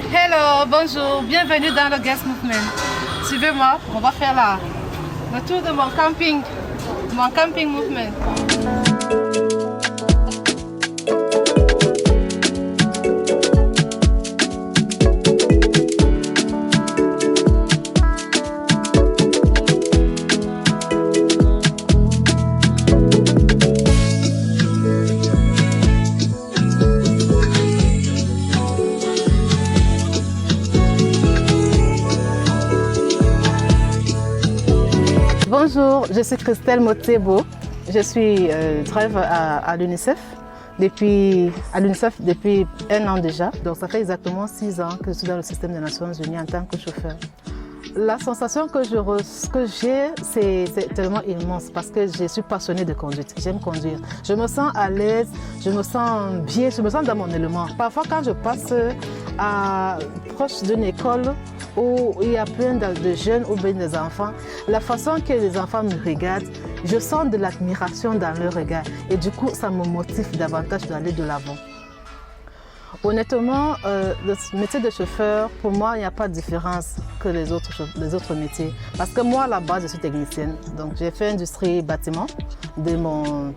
Hello, bonjour, bienvenue dans le Guest Movement. Suivez-moi, on va faire le tour de mon camping movement. Bonjour, je suis Christelle Motebo. Je travaille à l'UNICEF depuis 1 an déjà. Donc ça fait exactement 6 ans que je suis dans le système des Nations Unies en tant que chauffeur. La sensation que j'ai, c'est tellement immense parce que je suis passionnée de conduite. J'aime conduire. Je me sens à l'aise, je me sens bien, je me sens dans mon élément. Parfois quand je passe proche d'une école où il y a plein de jeunes ou bien des enfants, la façon que les enfants me regardent, je sens de l'admiration dans leur regard et du coup ça me motive davantage d'aller de l'avant. Honnêtement, le métier de chauffeur, pour moi, il n'y a pas de différence que les autres métiers. Parce que moi, à la base, je suis technicienne. Donc, j'ai fait industrie bâtiment.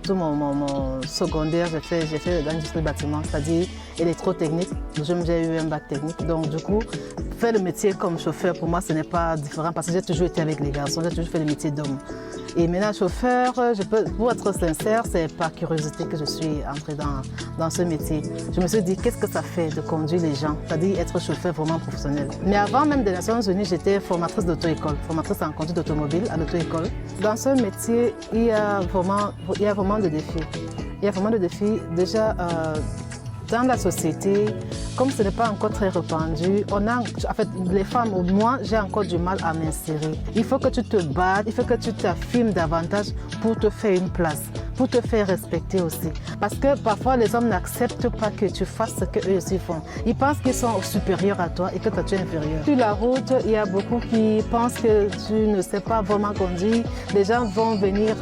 Tout mon secondaire, j'ai fait l'industrie bâtiment, c'est-à-dire électrotechnique. J'ai eu un bac technique. Donc, du coup, faire le métier comme chauffeur, pour moi, ce n'est pas différent parce que j'ai toujours été avec les garçons, j'ai toujours fait le métier d'homme. Et maintenant, chauffeur, pour être sincère, c'est par curiosité que je suis entrée dans ce métier. Je me suis dit, qu'est-ce que ça fait de conduire les gens, c'est-à-dire être chauffeur vraiment professionnel. Mais avant même des Nations Unies, j'étais formatrice d'auto-école, formatrice en conduite automobile à l'auto-école. Dans ce métier, il y a vraiment des défis. Il y a vraiment des défis. Déjà, dans la société, comme ce n'est pas encore très répandu, les femmes, ou moi, j'ai encore du mal à m'insérer. Il faut que tu te battes, il faut que tu t'affirmes davantage pour te faire une place, pour te faire respecter aussi. Parce que parfois, les hommes n'acceptent pas que tu fasses ce qu'eux aussi font. Ils pensent qu'ils sont supérieurs à toi et que toi, tu es inférieur. Sur la route, il y a beaucoup qui pensent que tu ne sais pas vraiment conduire. Les gens vont venir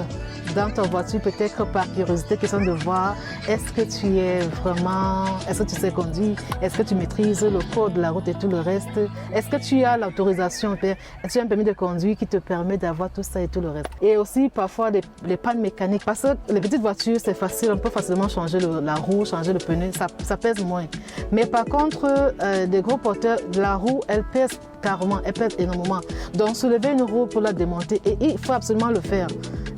dans ta voiture peut-être par curiosité, question de voir est-ce que tu sais conduire, est-ce que tu maîtrises le code de la route et tout le reste, est-ce que tu as l'autorisation, est-ce que tu as un permis de conduire qui te permet d'avoir tout ça et tout le reste. Et aussi parfois les pannes mécaniques, parce que les petites voitures c'est facile, on peut facilement changer la roue, changer le pneu, ça pèse moins. Mais par contre, des gros porteurs, la roue elle pèse carrément, elle pèse énormément. Donc soulever une roue pour la démonter, et il faut absolument le faire.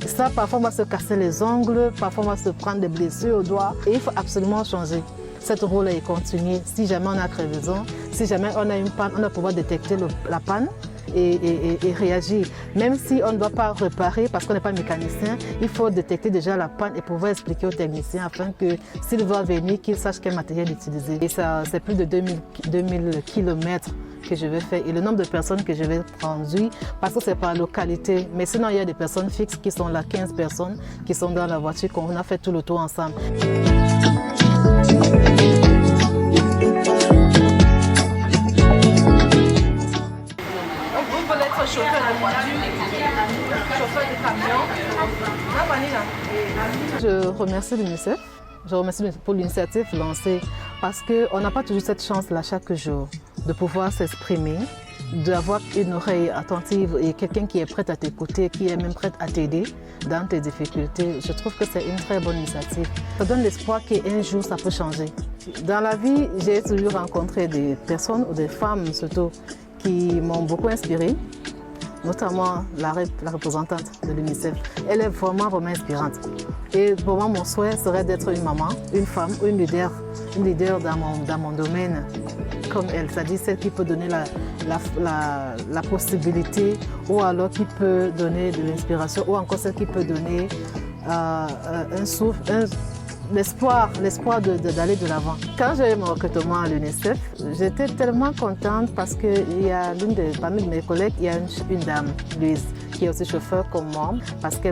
Ça, parfois, on va se casser les ongles, parfois, on va se prendre des blessures au doigt. Et il faut absolument changer cette roue-là et continuer. Si jamais on a crevaison, si jamais on a une panne, on va pouvoir détecter la panne et réagir. Même si on ne doit pas réparer parce qu'on n'est pas mécanicien, il faut détecter déjà la panne et pouvoir expliquer au technicien afin que s'il va venir, qu'il sache quel matériel utiliser. Et ça, c'est plus de 2000 km que je vais faire et le nombre de personnes que je vais conduire parce que c'est par localité. Mais sinon, il y a des personnes fixes qui sont là, 15 personnes qui sont dans la voiture, qu'on a fait tout le tour ensemble. Vous voulez être chauffeur de voiture, chauffeur de camion. Je remercie l'UNICEF. Je remercie pour l'initiative lancée parce qu'on n'a pas toujours cette chance-là chaque jour de pouvoir s'exprimer, d'avoir une oreille attentive et quelqu'un qui est prêt à t'écouter, qui est même prêt à t'aider dans tes difficultés. Je trouve que c'est une très bonne initiative. Ça donne l'espoir qu'un jour ça peut changer. Dans la vie, j'ai toujours rencontré des personnes ou des femmes surtout qui m'ont beaucoup inspirée, notamment la représentante de l'UNICEF. Elle est vraiment inspirante. Et pour moi, mon souhait serait d'être une maman, une femme, une leader dans mon domaine comme elle, c'est-à-dire celle qui peut donner la possibilité ou alors qui peut donner de l'inspiration ou encore celle qui peut donner l'espoir d'aller de l'avant. Quand j'ai eu mon recrutement à l'UNICEF, j'étais tellement contente parce que parmi mes collègues, il y a une dame, Louise, qui est aussi chauffeur comme moi, parce que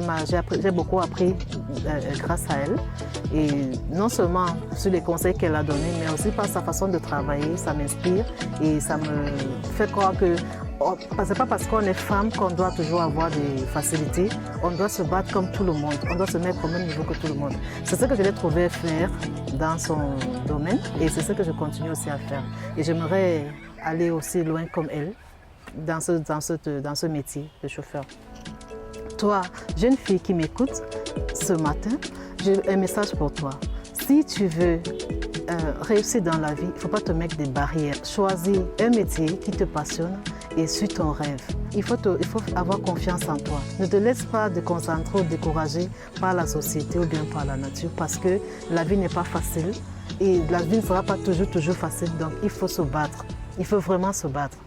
j'ai beaucoup appris grâce à elle. Et non seulement sur les conseils qu'elle a donnés, mais aussi par sa façon de travailler, ça m'inspire et ça me fait croire que c'est pas parce qu'on est femme qu'on doit toujours avoir des facilités. On doit se battre comme tout le monde. On doit se mettre au même niveau que tout le monde. C'est ce que je l'ai trouvé faire dans son domaine et c'est ce que je continue aussi à faire. Et j'aimerais aller aussi loin comme elle dans ce métier de chauffeur. Toi, jeune fille qui m'écoute ce matin, j'ai un message pour toi. Si tu veux réussir dans la vie, il ne faut pas te mettre des barrières. Choisis un métier qui te passionne et suis ton rêve. Il faut avoir confiance en toi. Ne te laisse pas déconcentrer ou décourager par la société ou bien par la nature parce que la vie n'est pas facile et la vie ne sera pas toujours facile. Donc il faut se battre. Il faut vraiment se battre.